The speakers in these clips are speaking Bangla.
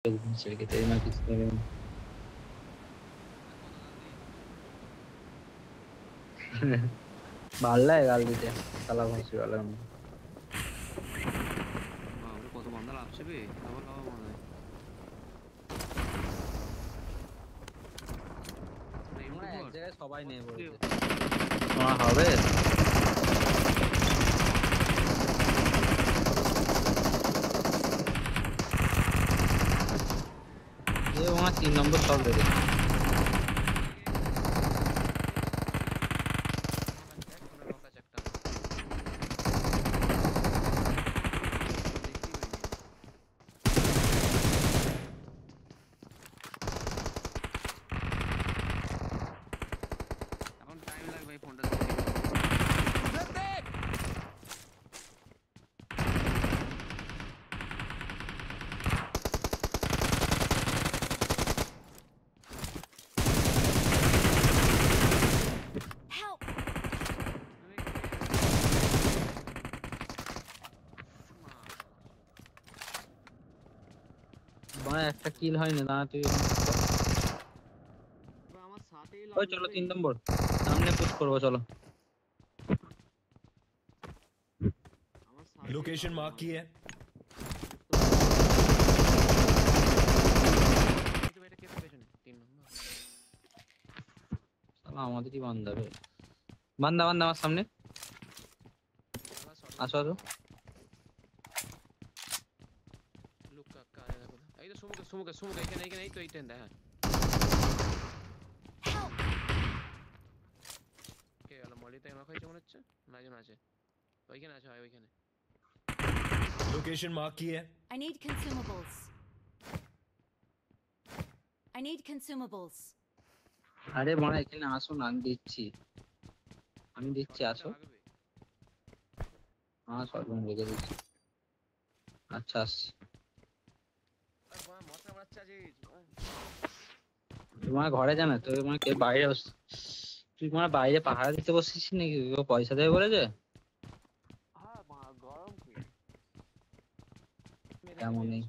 que te diga que se ভালো গাল দিতে শালা ভসি वाला বাবরে কত বান্দা লাগছে বে আবার লাভ মনে হয় আমরা এক জায়গায় সবাই নেই বলতে শোনা হবে ये वहां 3 नंबर सब दे दे বড় একটা কিল হয়নি না তুই আমার সাথেই ওই চলো 3 নম্বর সামনে পুশ করব চলো लोकेशन मार्क की है साला আমাদেরই বান্দা বে বান্দা বান্দা আমার সামনে আসো আসো লুকা কারে দেখো এই তো সুমুকে এখানে এই তো এই টেন দেখা কে আলো মলিতে এমন খাইছে মনে হচ্ছে না জন আছে ওইখানে আছে ভাই ওইখানে लोकेशन मार्क की है I need consumables. I need consumables. আরে বড় এখানে আসো না আমি দিচ্ছি আসো হ্যাঁ সব রেখে দিচ্ছি আচ্ছা আসছি তোমার ঘরে জানা তো তোমার কে বাইরে তুই তোমার বাইরে পাহারা দিতে বসছিস নাকি ও পয়সা দেবে বলেছে হ্যাঁ গরম কি তেমনই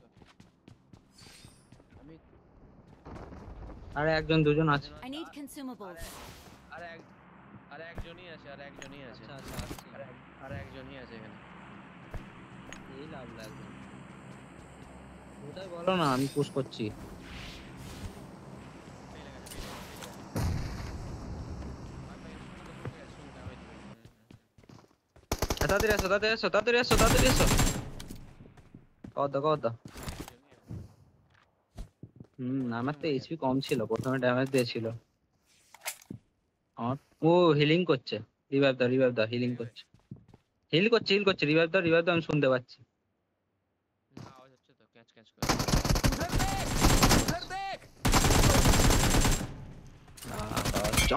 আরে একজন দুজন আছে I need consumables. আরে একজনই আছে আচ্ছা আচ্ছা আসছি আরে একজনই আছে এখানে এই লাভ লাগবে ওটাই বলো না আমি পুশ করছি তাড়াতাড়ি এসো কত আমার তো এইচপি কম ছিল প্রথমে ড্যামেজ দিয়েছিল আমার ও হিলিং করছে রিভাইভ দাও হিলিং করছে হিল করছে রিভাইভ দাও আমি শুনতে পাচ্ছি আওয়াজ হচ্ছে তো ক্যাচ করে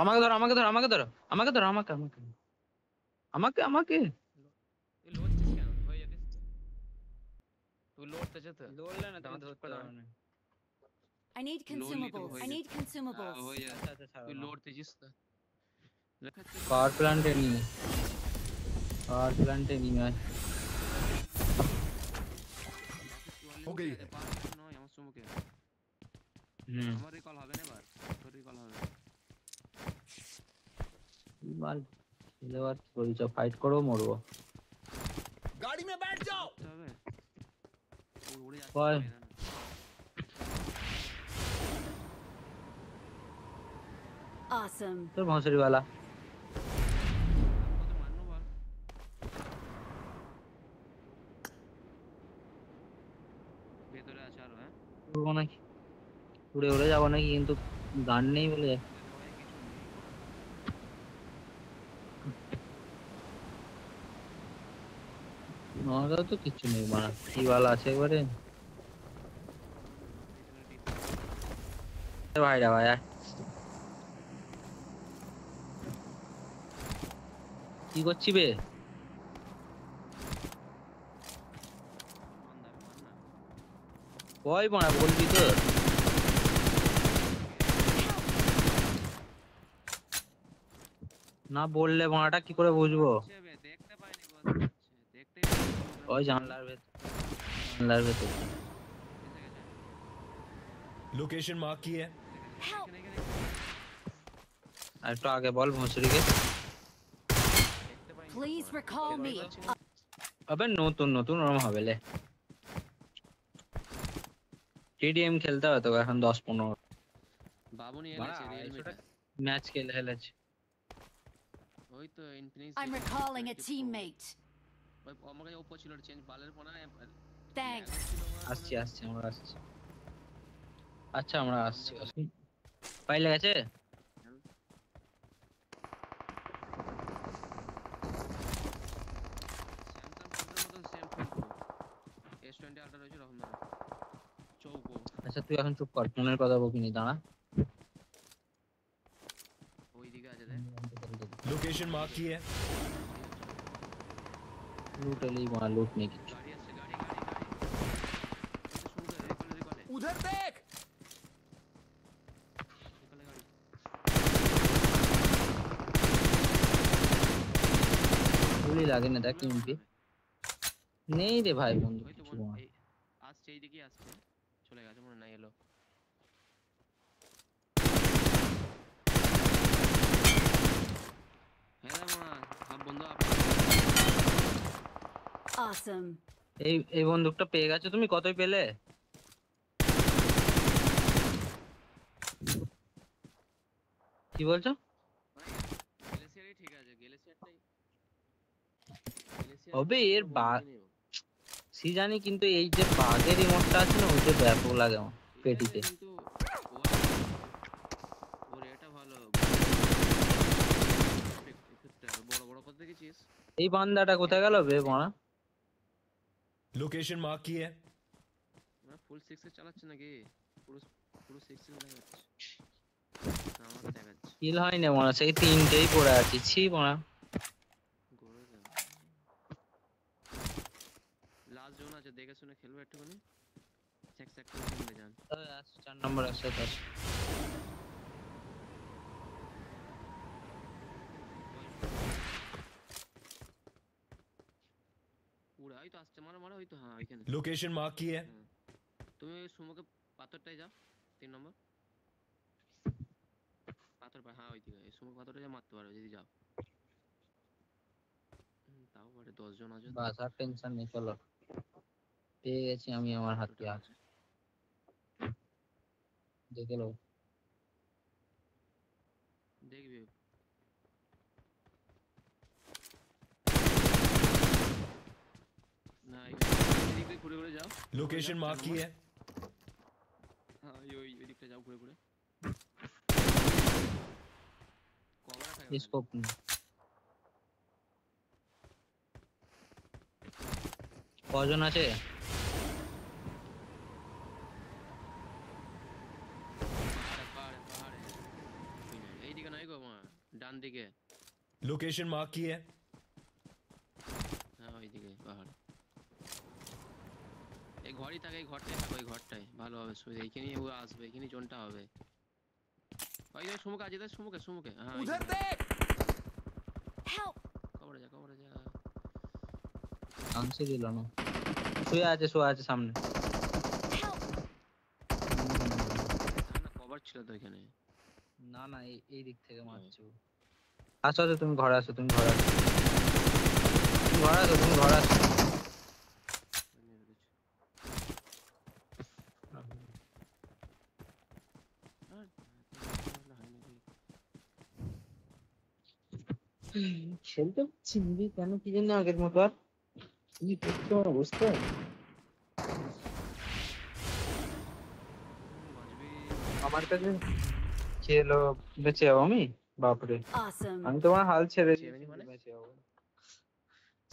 আমাকে ধরো আমাকে তুই লড়ছিস কেন হয়ে যাতিস তুই লড়তেছ তো লড়লে না তুমি ধরতে পারো না I need consumables. I need consumables. হয়ে যা তুই লড়তেছিস তো পাওয়ার প্ল্যান্টে নিয়ে আয় हो गई है নয় আমার সুমুকে আমার রিকল হবে না এবার তোর রিকল হবে এবার খেলেবার বলছো ফাইট করো মরবো गाड़ी में बैठ जाओ হবে উড়ে বল। যাচ্ছে Awesome. তোর ভঁসরি वाला কত মারনো বল ভেতরে আছে আরো হ্যাঁ উড়বো নাকি উড়ে যাবো নাকি কিন্তু গান নেই বলে আমার কাছে তো কিছু নেই মারা কি वाला আছে একবারে ভাইরা ভাই কি করছি বে কই মারা বলবি তো না বললে মারাটা কি করে বুঝবো দেখতে পাইনি দেখতে ওই জানলার ভেতর लोकेशन मार्क की है। Help! এখানে এখানে আর একটু আগে বল ভোঁসড়িকে। দেখতে পাইনি তো Please তোমার। recall এবার me. বলছি না, আবে নতুন নতুন ওরম হবে লে। টিডিএম খেলতে হবে তো এখন 10-15 বাবু নিয়ে বাড়া, গেছে রিয়েলমিটা। ম্যাচ খেলেছে। ওই তো Infinix I'm recalling a teammate. ওই আমার কাছে ওপো ছিল চেঞ্জ বালের ফোন Thanks. আসছি আমরা আসছি। আচ্ছা আমরা আসছি। পাইলে গেছে? স্যামসাং ফোনের মতন সেম ফোন তো S20 আলট্রা রয়েছে রকম দাম চৌকো আচ্ছা তুই এখন চুপ কর, ফোনের কথা বকিনি, দাঁড়া। ওইদিকে আছে দেখ लोकेशन मार्क की है। লুট এলেই বলা, লুট নেই কিছু। গাড়ি আসছে গাড়ি গাড়ি গাড়ি শুনতে রিকলে उधर देख। রিকলে গাড়ি গুলি লাগে না দেখ এমপি নেই রে ভাই বন্ধু ওই তো কিছু বল। এই আসছে এইদিকেই আসছে চলে গেছে মনে নাই এলো হ্যাঁ মা সব বন্ধু Awesome. এই বন্দুকটা পেয়ে গেছো তুমি? কতই পেলে? কি বলছো? গ্যালেসিয়ারই ঠিক আছে গ্যালেসিয়ারটাই হবে এর সি জানি, কিন্তু এই যে বাঘের রিমোটটা আছে না, ওইটা ব্যাপক লাগে আমার পেটিতে। কিন্তু ওর এটা ভালো বড় বড় কথা দেখেছিস এই বান্দাটা কোথায় গেল বে বড়া? लोकेशन मार्क की है। না ফুল 6 এ চালাচ্ছে নাকি পুরো পুরো 6 এ দেখাচ্ছে আমাকে দেখাচ্ছে কিল হয় না মনে, সেই তিনটেই পড়ে আছি, ছি বড়া। লাস্ট জোন আছে দেখে শুনে খেলবে একটুখানি চেক চেক করে খেলবে যান 4 নম্বর আছে 10। পুরা ওই তো আসছে মারো মারো ওই তো হ্যাঁ ওইখানে लोकेशन मार्क की है। তুমি ওই সুমোকে পাথরটাই যাও 3 নম্বর পাথর হ্যাঁ ওইদিকে এই সুমোকে পাথরটা যা মারতে পারো যদি যাও তাও বড় 10 জন আছে বাস আর টেনশন নেই, চলো পেয়ে গেছি আমি আমার হাতে আছে, দেখে লো। দেখবি না এদিকে ঘুরে ঘুরে যাও लोकेशन मार्क की है। হ্যাঁ ওই দিকটা যাও ঘুরে ঘুরে কভার থাকে স্কোপ নেই। কজন আছে? পাহাড়ে পাহাড়ে এইদিকে নাই গো মা ডান দিকে लोकेशन मार्क की है। হ্যাঁ ওইদিকে পাহাড় এই ঘরই থাকে এই ঘরটাই থাকে ওই ঘরটাই ভালো হবে শুয়ে এইখানেই ও আসবে এইখানেই জোনটা হবে ওই যে সুমুখ আছে সুমুখে সুমুখে হ্যাঁ उधर देख। Help! কবরে যা চান্সই দিল না, শুয়ে আছে সামনে। Help! না কভার ছিল তো এখানে না না এই দিক থেকে মারছে ও। আসো তুমি ঘরে আসো, তুমি ঘরে আসো। খেলতে চিনবি কেন কি জন্য আগের মতো আর কি করতে আমার বুঝতে। আমার কাছে খেলো বেঁচে যাবো আমি, বাপরে Awesome. আমি তোমার হাল ছেড়ে ছেড়ে দিয়েছি, নি মানে? বেঁচে যাবো।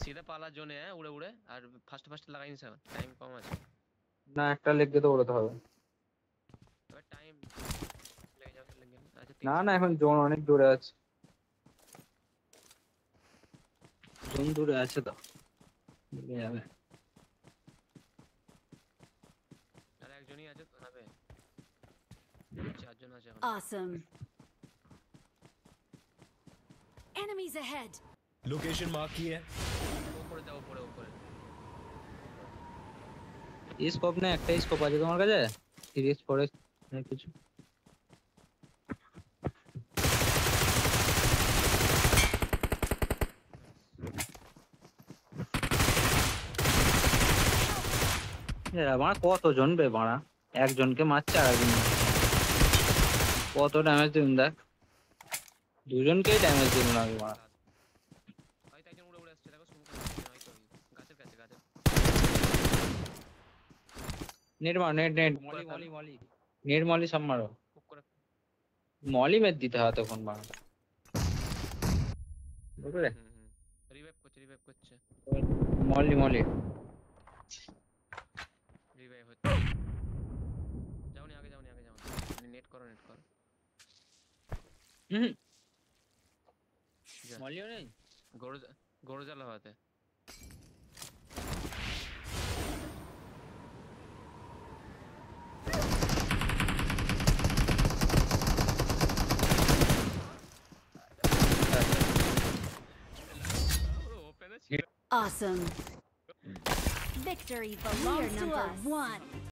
সিধা পালা জোনে উড়ে উড়ে আর ফার্স্ট লাগাইনি স্যার টাইম কম আছে না একটা লেগে দৌড়াতে হবে। এবার টাইম লেগে যাবে লেগে আচ্ছা না এখন জোন অনেক দূরে আছে, জোন দূরে আছে তো লেগে যাবে। আর একজনই আছে তো হবে চারজন আছে এখন Awesome. Enemies ahead. Location mark की है। উপরে যাও উপরে স্কোপ না, একটা স্কোপ আছে তোমার কাছে? 3x 4x কিছু আমার কতজন বে মারা, একজনকে মারছে আর একজন মারছে। কত ড্যামেজ দিন দেখ, দুজনকেই ড্যামেজ দিন লাগে মারা। হয়তো একজন উড়ে উড়ে আসছে, দেখো স্মোক আছে হয়তো গাছের কাছে গাছের নেট মার, নেট নেট মলি মলি মলি নেট মলি সব মারো। কুক করে মলি মেট দিতে হয় তখন মারা, বুঝলে? রিভাইভ করছে মলি মলি রিভাইভ হচ্ছে। যাওনি আগে যাওনি নেট করো হুম যা। মলিও নেই। গরু জ্বালা হাতে Awesome. Victory belongs to us.